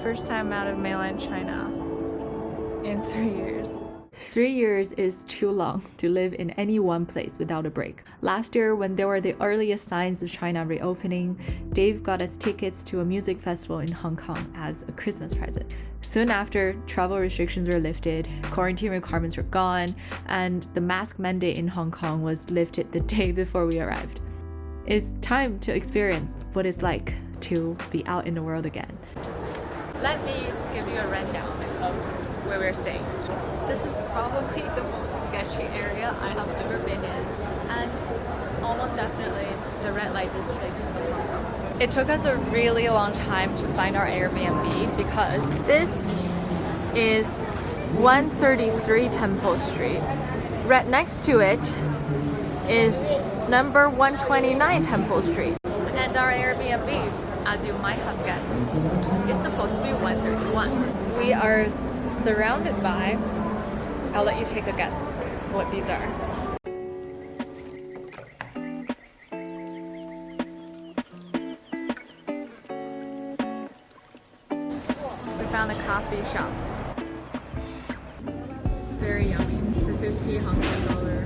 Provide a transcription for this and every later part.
first time out of mainland China in 3 years. 3 years is too long to live in any one place without a break. Last year, when there were the earliest signs of China reopening, Dave got us tickets to a music festival in Hong Kong as a Christmas present. Soon after, travel restrictions were lifted, quarantine requirements were gone, and the mask mandate in Hong Kong was lifted the day before we arrived. It's time to experience what it's like to be out in the world again. Let me give you a rundown of where we're staying. This is probably the most sketchy area I have ever been in, and almost definitely the red light district of Hong Kong. It took us a really long time to find our Airbnb because this is 133 Temple Street. Right next to it is number 129 Temple Street. And our Airbnb, as you might have guessed, is supposed to be 131. We are surrounded by, I'll let you take a guess what these are. We found a coffee shop. Very yummy. It's a 50 Hong Kong dollar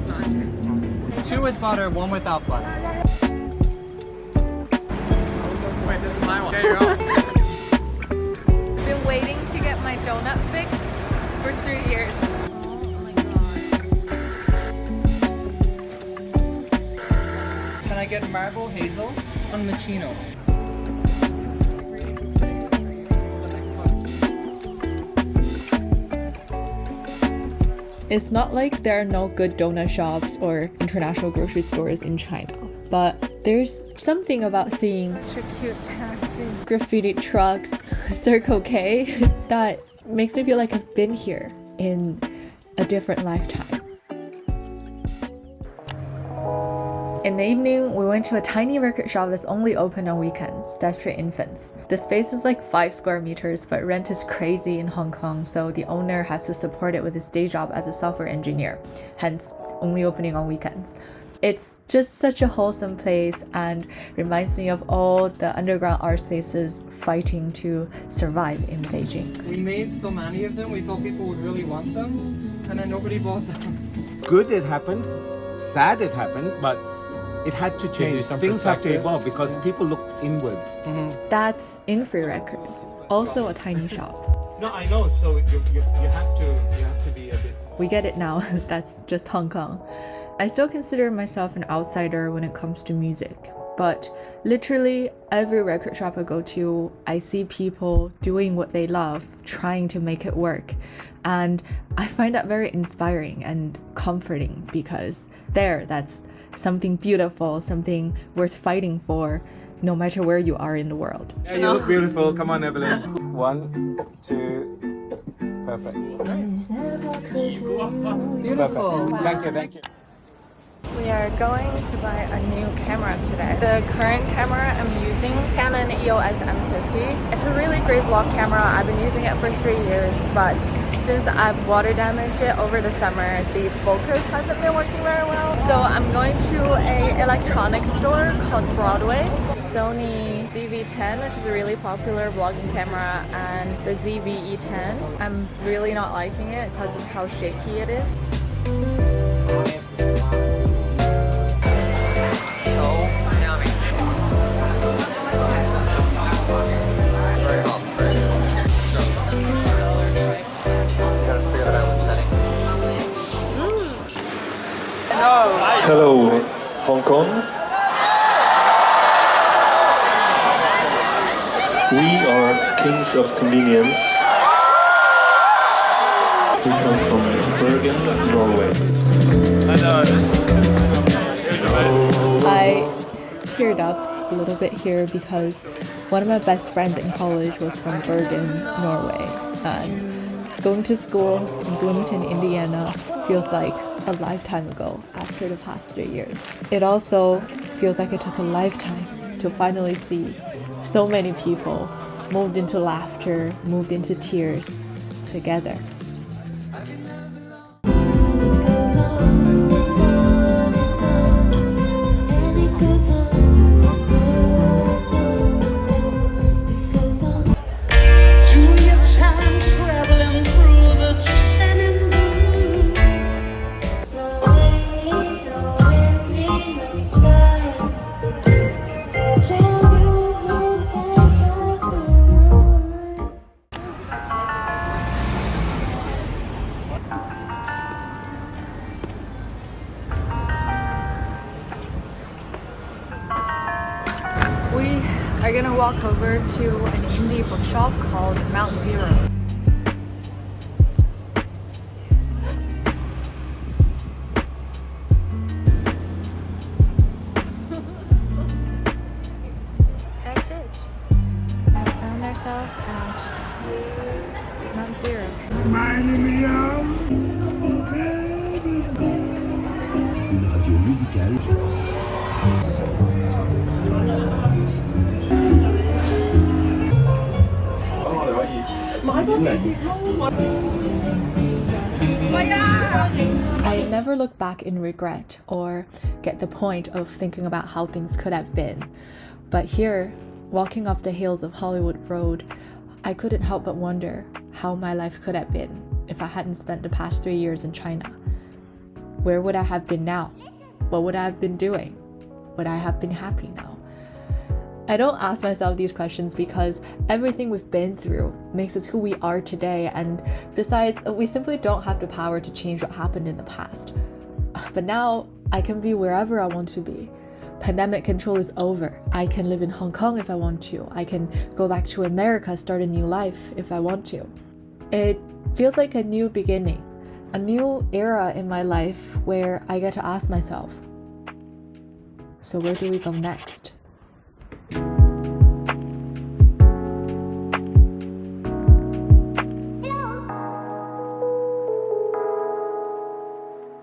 latte. 2 with butter, 1 without butter. Wait, this is my one. There you go. I've been waiting to get my donut fix for 3 years. Oh my god. Can I get marble hazel on Machino? It's not like there are no good donut shops or international grocery stores in China, but there's something about seeing Such a cute taxi. graffiti trucks, Circle K, that makes me feel like I've been here in a different lifetime. In the evening, we went to a tiny record shop that's only open on weekends, that's for infants. The space is like 5 square meters, but rent is crazy in Hong Kong, so the owner has to support it with his day job as a software engineer, hence only opening on weekends. It's just such a wholesome place and reminds me of all the underground art spaces fighting to survive in Beijing. We made so many of them, we thought people would really want them, and then nobody bought them. Good it happened, sad it happened, but it had to change. Things have to evolve because people look inwards. That's in Free Records, also a tiny shop. No, I know. So you have to be a bit. We get it now. That's just Hong Kong. I still consider myself an outsider when it comes to music, but literally every record shop I go to, I see people doing what they love, trying to make it work. And I find that very inspiring and comforting because that's something beautiful, something worth fighting for, no matter where you are in the world. Yeah, you look beautiful. Come on, Evelyn. 1, 2, perfect. Beautiful. Perfect. Thank you. We are going to buy a new camera today. The current camera I'm using, Canon EOS M50. It's a really great vlog camera. I've been using it for 3 years, but since I've water damaged it over the summer, the focus hasn't been working very well. So I'm going to an electronics store called Broadway. Sony ZV-10, which is a really popular vlogging camera, and the ZV-E10. I'm really not liking it because of how shaky it is. Hello, Hong Kong. We are kings of convenience. We come from Bergen, Norway. I teared up a little bit here because one of my best friends in college was from Bergen, Norway, and going to school in Bloomington, Indiana feels like a lifetime ago after the past 3 years. It also feels like it took a lifetime to finally see so many people moved into laughter, moved into tears together. to an indie bookshop called Mount Zero. That's it. We found ourselves at Mount Zero. Une radio musicale. I never look back in regret or get the point of thinking about how things could have been. But here, walking off the hills of Hollywood Road, I couldn't help but wonder how my life could have been if I hadn't spent the past 3 years in China. Where would I have been now? What would I have been doing? Would I have been happy now? I don't ask myself these questions because everything we've been through makes us who we are today, and besides, we simply don't have the power to change what happened in the past. But now, I can be wherever I want to be. Pandemic control is over. I can live in Hong Kong if I want to. I can go back to America, start a new life if I want to. It feels like a new beginning, a new era in my life where I get to ask myself, so where do we go next?